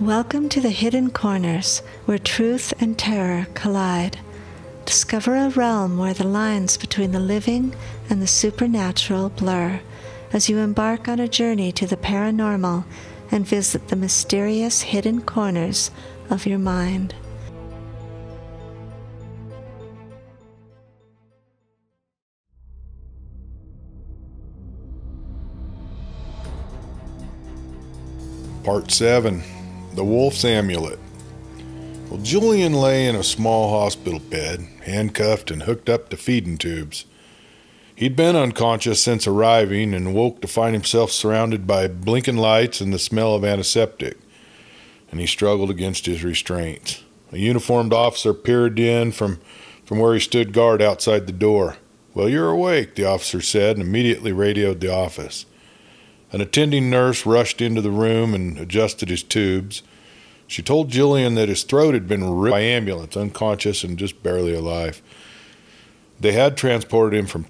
Welcome to the hidden corners where truth and terror collide. Discover a realm where the lines between the living and the supernatural blur as you embark on a journey to the paranormal and visit the mysterious hidden corners of your mind. Part 7. The Wolf's Amulet. Well, Julian lay in a small hospital bed, handcuffed and hooked up to feeding tubes. He'd been unconscious since arriving and woke to find himself surrounded by blinking lights and the smell of antiseptic, and he struggled against his restraints. A uniformed officer peered in from where he stood guard outside the door. "Well, you're awake," the officer said, and immediately radioed the office. An attending nurse rushed into the room and adjusted his tubes. She told Julian that his throat had been ripped by ambulance, unconscious and just barely alive. They had transported him from